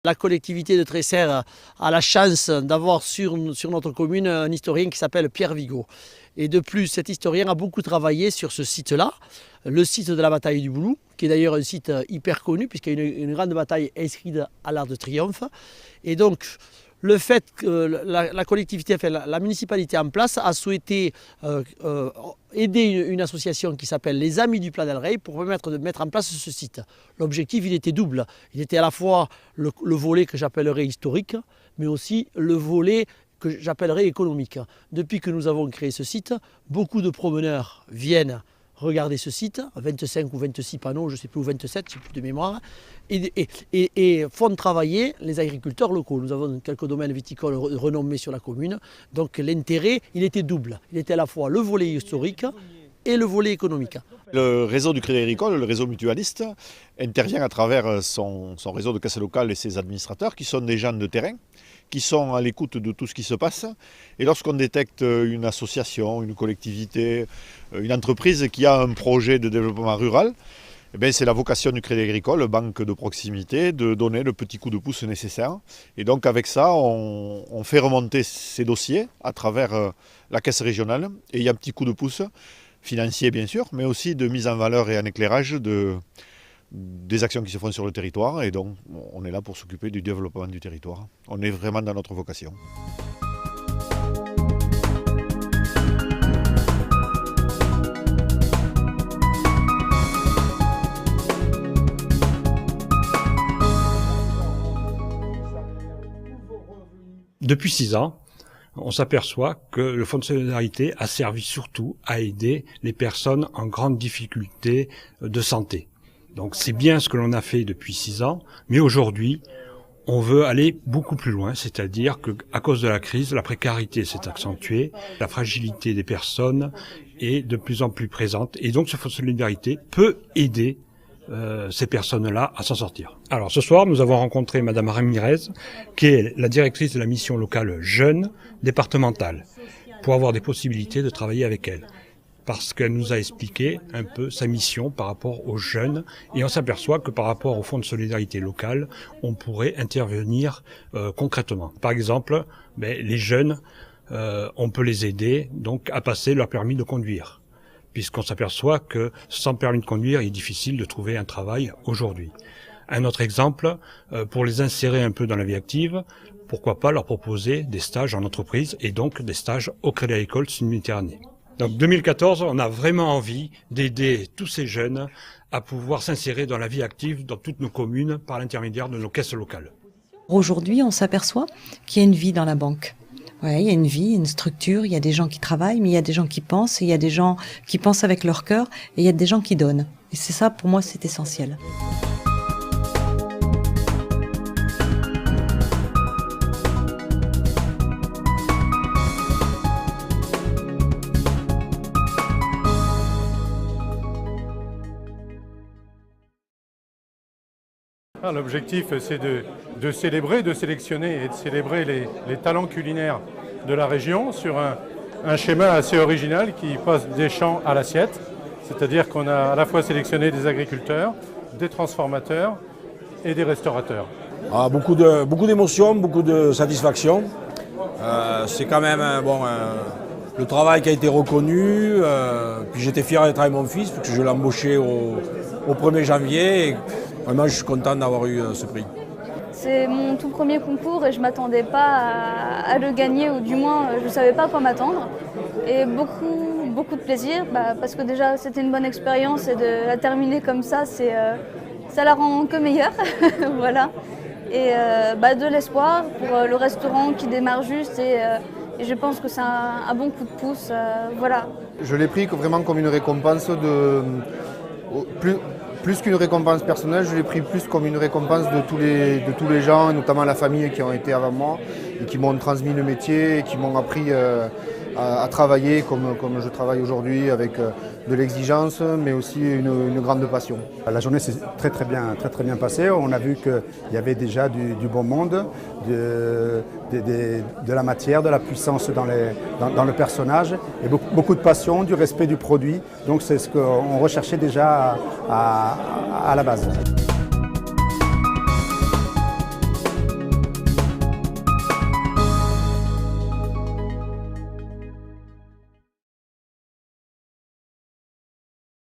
La collectivité de Tresserre a la chance d'avoir sur notre commune un historien qui s'appelle Pierre Vigot. Et de plus, cet historien a beaucoup travaillé sur ce site-là, le site de la bataille du Boulou, qui est d'ailleurs un site hyper connu puisqu'il y a une grande bataille inscrite à l'Arc de Triomphe. Et donc, le fait que la collectivité, enfin, la municipalité en place a souhaité aider une association qui s'appelle les Amis du Pla del Rei pour permettre de mettre en place ce site. L'objectif, il était double. Il était à la fois le volet que j'appellerais historique, mais aussi le volet que j'appellerais économique. Depuis que nous avons créé ce site, beaucoup de promeneurs viennent regarder ce site, 25 ou 26 panneaux, je ne sais plus, ou 27, je ne sais plus de mémoire, et font travailler les agriculteurs locaux. Nous avons quelques domaines viticoles renommés sur la commune, donc l'intérêt, il était double. Il était à la fois le volet historique et le volet économique. Le réseau du Crédit Agricole, le réseau mutualiste, intervient à travers son réseau de caisse locale et ses administrateurs, qui sont des gens de terrain, qui sont à l'écoute de tout ce qui se passe. Et lorsqu'on détecte une association, une collectivité, une entreprise qui a un projet de développement rural, eh c'est la vocation du Crédit Agricole, banque de proximité, de donner le petit coup de pouce nécessaire. Et donc avec ça, on fait remonter ces dossiers à travers la caisse régionale. Et il y a un petit coup de pouce financier bien sûr, mais aussi de mise en valeur et en éclairage des actions qui se font sur le territoire. Et donc on est là pour s'occuper du développement du territoire. On est vraiment dans notre vocation. Depuis 6 ans, on s'aperçoit que le Fonds de solidarité a servi surtout à aider les personnes en grande difficulté de santé. Donc c'est bien ce que l'on a fait depuis 6 ans, mais aujourd'hui, on veut aller beaucoup plus loin, c'est-à-dire qu'à cause de la crise, la précarité s'est accentuée, la fragilité des personnes est de plus en plus présente, et donc ce Fonds de solidarité peut aider ces personnes-là à s'en sortir. Alors ce soir, nous avons rencontré Madame Ramirez, qui est la directrice de la mission locale jeune départementale, pour avoir des possibilités de travailler avec elle. Parce qu'elle nous a expliqué un peu sa mission par rapport aux jeunes, et on s'aperçoit que par rapport au Fonds de solidarité local, on pourrait intervenir concrètement. Par exemple, les jeunes, on peut les aider donc à passer leur permis de conduire, puisqu'on s'aperçoit que sans permis de conduire, il est difficile de trouver un travail aujourd'hui. Un autre exemple, pour les insérer un peu dans la vie active, pourquoi pas leur proposer des stages en entreprise et donc des stages au Crédit Agricole Sud-Méditerranée. Donc 2014, on a vraiment envie d'aider tous ces jeunes à pouvoir s'insérer dans la vie active dans toutes nos communes par l'intermédiaire de nos caisses locales. Aujourd'hui, on s'aperçoit qu'il y a une vie dans la banque. Ouais, il y a une vie, une structure, il y a des gens qui travaillent, mais il y a des gens qui pensent, et il y a des gens qui pensent avec leur cœur, et il y a des gens qui donnent. Et c'est ça, pour moi, c'est essentiel. L'objectif, c'est de célébrer, de sélectionner et de célébrer les talents culinaires de la région sur un schéma assez original qui passe des champs à l'assiette. C'est-à-dire qu'on a à la fois sélectionné des agriculteurs, des transformateurs et des restaurateurs. Beaucoup d'émotions, beaucoup de satisfaction. C'est quand même le travail qui a été reconnu. Puis j'étais fier d'être avec mon fils, parce que je l'ai embauché au 1er janvier. Et vraiment, je suis content d'avoir eu ce prix. C'est mon tout premier concours et je ne m'attendais pas à le gagner, ou du moins je ne savais pas à quoi m'attendre. Et beaucoup de plaisir, parce que déjà c'était une bonne expérience, et de la terminer comme ça, ça la rend que meilleure. Voilà. Et de l'espoir pour le restaurant qui démarre juste, et je pense que c'est un bon coup de pouce. Voilà. Je l'ai pris vraiment comme une récompense plus qu'une récompense personnelle, je l'ai pris plus comme une récompense de tous les gens, notamment la famille qui ont été avant moi et qui m'ont transmis le métier et qui m'ont appris à travailler comme je travaille aujourd'hui, avec de l'exigence mais aussi une grande passion. La journée s'est très bien passée. On a vu qu'il y avait déjà du bon monde, de la matière, de la puissance dans le personnage, et beaucoup de passion, du respect du produit. Donc c'est ce qu'on recherchait déjà à la base.